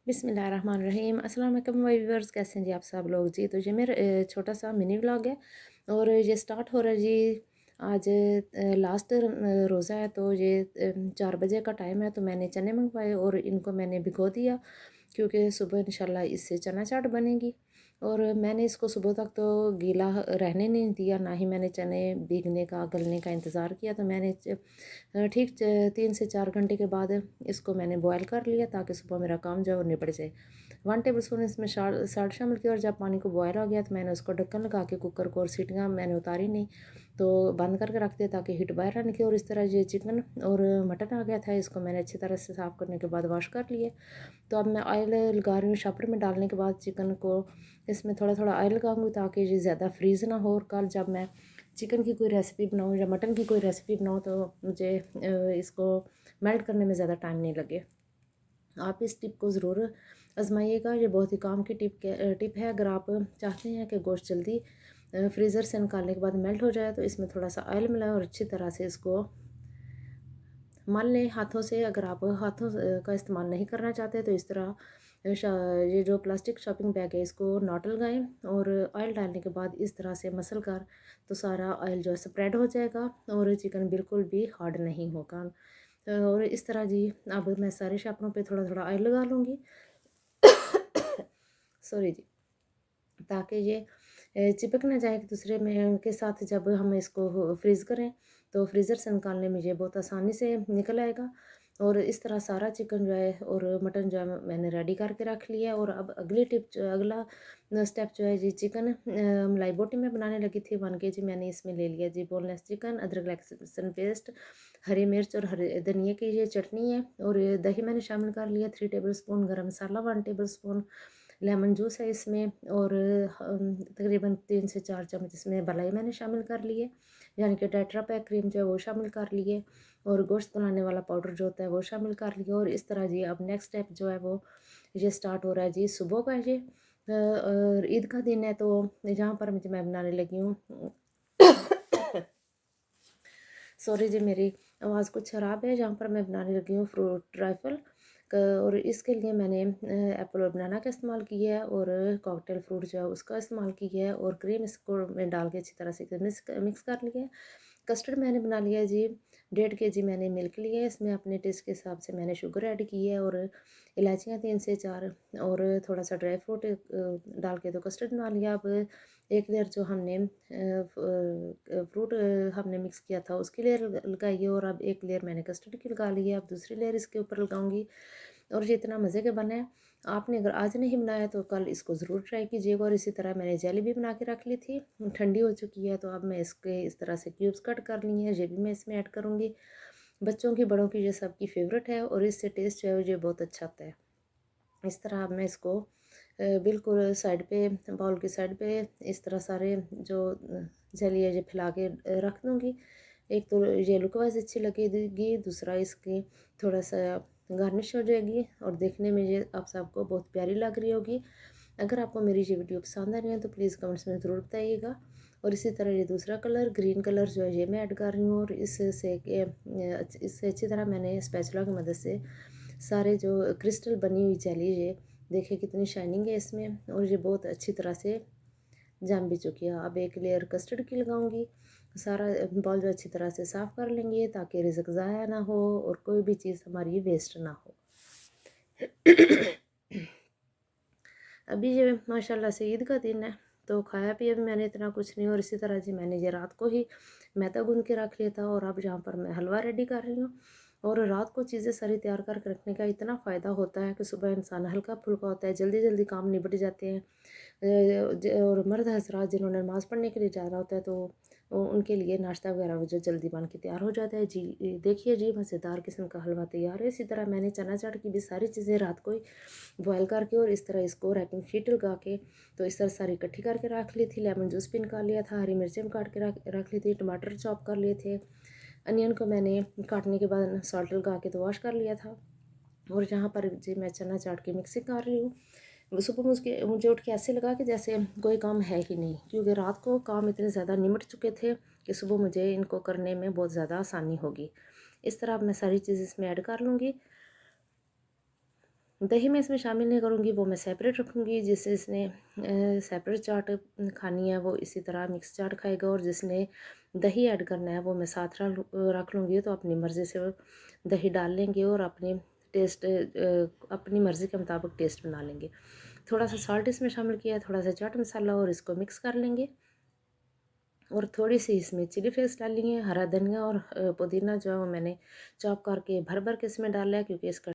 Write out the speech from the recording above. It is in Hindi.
बिस्मिल्लाहिर्रहमानिर्रहीम। अस्सलाम वालेकुम माय व्यूअर्स, कैसे हैं जी आप सब लोग जी। तो ये मेरा छोटा सा मिनी व्लॉग है और ये स्टार्ट हो रहा है जी। आज लास्ट रोज़ा है तो ये 4 बजे का टाइम है। तो मैंने चने मंगवाए और इनको मैंने भिगो दिया क्योंकि सुबह इंशाल्लाह इससे चना चाट बनेगी। और मैंने इसको सुबह तक तो गीला रहने नहीं दिया, ना ही मैंने चने भीगने का गलने का इंतज़ार किया। तो मैंने ठीक 3 से 4 घंटे के बाद इसको मैंने बॉयल कर लिया ताकि सुबह मेरा काम जो है वो निपट जाए। 1 टेबल स्पून इसमें साल्ट शामिल किया और जब पानी को बॉयल हो गया तो मैंने उसको ढक्कन लगा के कुकर को, और सीटियाँ मैंने उतारी नहीं तो बंद करके रख दिया ताकि हीट बाहर ना निकले। और इस तरह ये चिकन और मटन आ गया था, इसको मैंने अच्छी तरह से साफ़ करने के बाद वॉश कर लिए। तो अब मैं ऑयल लगा रही हूँ। शॉपर में डालने के बाद चिकन को इसमें थोड़ा थोड़ा ऑयल लगाऊंगी ताकि ये ज़्यादा फ्रीज़ ना हो। और कल जब मैं चिकन की कोई रेसिपी बनाऊँ या मटन की कोई रेसिपी बनाऊँ तो मुझे इसको मेल्ट करने में ज़्यादा टाइम नहीं लगे। आप इस टिप को ज़रूर आजमाइएगा, ये बहुत ही काम की टिप है। अगर आप चाहते हैं कि गोश्त जल्दी फ्रीज़र से निकालने के बाद मेल्ट हो जाए तो इसमें थोड़ा सा ऑयल मिलाएं और अच्छी तरह से इसको मल लें हाथों से। अगर आप हाथों का इस्तेमाल नहीं करना चाहते तो इस तरह ये जो प्लास्टिक शॉपिंग बैग है इसको नॉट लगाएं और ऑयल डालने के बाद इस तरह से मसल कर तो सारा ऑयल जो है स्प्रेड हो जाएगा और चिकन बिल्कुल भी हार्ड नहीं होगा। और इस तरह जी अब मैं सारे शापरों पे थोड़ा थोड़ा ऑयल लगा लूँगी सॉरी जी, ताकि ये चिपक ना जाए एक दूसरे में के साथ। जब हम इसको फ्रीज़ करें तो फ्रीज़र से निकालने में ये बहुत आसानी से निकल आएगा। और इस तरह सारा चिकन जो है और मटन जो है मैंने रेडी करके रख लिया है। और अब अगली टिप जो अगला स्टेप जो है जी, चिकन मलाई बोटी में बनाने लगी थी। 1 kg मैंने इसमें ले लिया जी बोनलेस चिकन, अदरक लहसुन पेस्ट, हरी मिर्च और हरे धनिया की ये चटनी है। और ये दही मैंने शामिल कर लिया 3 टेबल स्पून, गरम मसाला 1 टेबल स्पून, लेमन जूस है इसमें। और तकरीबन 3 से 4 चम्मच इसमें मलाई मैंने शामिल कर लिए, यानी कि टेट्रा पैक क्रीम जो है वो शामिल कर लिए। और गोश्त बनाने वाला पाउडर जो होता है वो शामिल कर लिया। और इस तरह जी अब नेक्स्ट स्टेप जो है वो ये स्टार्ट हो रहा है जी सुबह का। ये और ईद का दिन है तो यहाँ पर मुझे मैं बनाने लगी हूँ सॉरी जी, मेरी आवाज़ कुछ ख़राब है। जहाँ पर मैं बनाने लगी हूँ फ्रूट ट्राइफल और इसके लिए मैंने एप्पल और बनाना का इस्तेमाल किया है और कॉकटेल फ्रूट जो है उसका इस्तेमाल किया है। और क्रीम इसको मैं डाल के अच्छी तरह से मिक्स कर लिया है। कस्टर्ड मैंने बना लिया है जी। 1.5 kg मैंने मिल्क लिया है, इसमें अपने टेस्ट के हिसाब से मैंने शुगर ऐड की है और इलायचियाँ 3 से 4 और थोड़ा सा ड्राई फ्रूट डाल के तो कस्टर्ड बना लिया। अब एक लेयर जो हमने फ्रूट हमने मिक्स किया था उसकी लेयर लगाई है और अब एक लेयर मैंने कस्टर्ड की लगा ली है। अब दूसरी लेयर इसके ऊपर लगाऊंगी। और ये इतना मज़े का बना है, आपने अगर आज नहीं बनाया तो कल इसको ज़रूर ट्राई कीजिएगा। और इसी तरह मैंने जेली भी बना के रख ली थी, ठंडी हो चुकी है। तो अब मैं इसके इस तरह से क्यूब्स कट कर ली हैं, ये भी मैं इसमें ऐड करूँगी। बच्चों की बड़ों की ये सबकी फेवरेट है और इससे टेस्ट जो है ये बहुत अच्छा आता है। इस तरह अब मैं इसको बिल्कुल साइड पे, बाउल की साइड पे इस तरह सारे जो जली है ये फैला के रख दूँगी। एक तो ये लुक वाइज अच्छी लगेगी, दूसरा इसकी थोड़ा सा गार्निश हो जाएगी और देखने में ये आप सबको बहुत प्यारी लग रही होगी। अगर आपको मेरी ये वीडियो पसंद आ रही है तो प्लीज़ कमेंट्स में ज़रूर बताइएगा। और इसी तरह ये दूसरा कलर ग्रीन कलर जो है ये मैं ऐड कर रही हूँ और इससे अच्छी तरह मैंने स्पैचुला की मदद से सारे जो क्रिस्टल बनी हुई जेली ये देखिए कितनी शाइनिंग है इसमें और ये बहुत अच्छी तरह से जम भी चुकी है। अब एक लेयर कस्टर्ड की लगाऊंगी। सारा बॉल जो अच्छी तरह से साफ़ कर लेंगे ताकि रिज़्क ज़ाया ना हो और कोई भी चीज़ हमारी वेस्ट ना हो। अभी ये माशाल्लाह से ईद का दिन है तो खाया पिया भी मैंने इतना कुछ नहीं। और इसी तरह जी मैंने ये रात को ही मैदा गूंद के रख लिया था और अब यहाँ पर मैं हलवा रेडी कर रही हूँ। और रात को चीज़ें सारी तैयार करके रखने का इतना फ़ायदा होता है कि सुबह इंसान हल्का फुल्का होता है, जल्दी जल्दी काम निपट जाते हैं। और मर्द हजरात जिन्होंने नमाज़ पढ़ने के लिए जाना होता है तो उनके लिए नाश्ता वगैरह वो जो जल्दी बन के तैयार हो जाता है जी। देखिए जी मज़ेदार किस्म का हलवा तैयार है। इसी तरह मैंने चना चाट की भी सारी चीज़ें रात को ही बॉयल करके और इस तरह इसको रैपिंग शीट लगा के तो इस तरह सारी इकट्ठी करके रख ली थी। लेमन जूस भी निकाल लिया था, हरी मिर्चें भी काट के रख ली थी, टमाटर चॉप कर लिए थे, अनियन को मैंने काटने के बाद सॉल्ट लगा के तो वॉश कर लिया था। और यहाँ पर जी मैं चना चाट की मिक्सिंग कर रही हूँ। सुबह मुझे उठ के ऐसे लगा कि जैसे कोई काम है ही नहीं, क्योंकि रात को काम इतने ज़्यादा निमट चुके थे कि सुबह मुझे इनको करने में बहुत ज़्यादा आसानी होगी। इस तरह अब मैं सारी चीज़ इसमें ऐड कर लूँगी। दही मैं इसमें शामिल नहीं करूँगी, वो मैं सेपरेट रखूँगी। जिसने सेपरेट चाट खानी है वो इसी तरह मिक्स चाट खाएगा, और जिसने दही ऐड करना है वो मैं साथ रख लूँगी। तो अपनी मर्ज़ी से वो दही डाल लेंगे और अपने टेस्ट अपनी मर्ज़ी के मुताबिक टेस्ट बना लेंगे। थोड़ा सा सॉल्ट इसमें शामिल किया है, थोड़ा सा चाट मसाला, और इसको मिक्स कर लेंगे। और थोड़ी सी इसमें चिली फ्लेक्स डालेंगे, हरा धनिया और पुदीना जो है वो मैंने चॉप करके भर भर के इसमें डाला है, क्योंकि इसका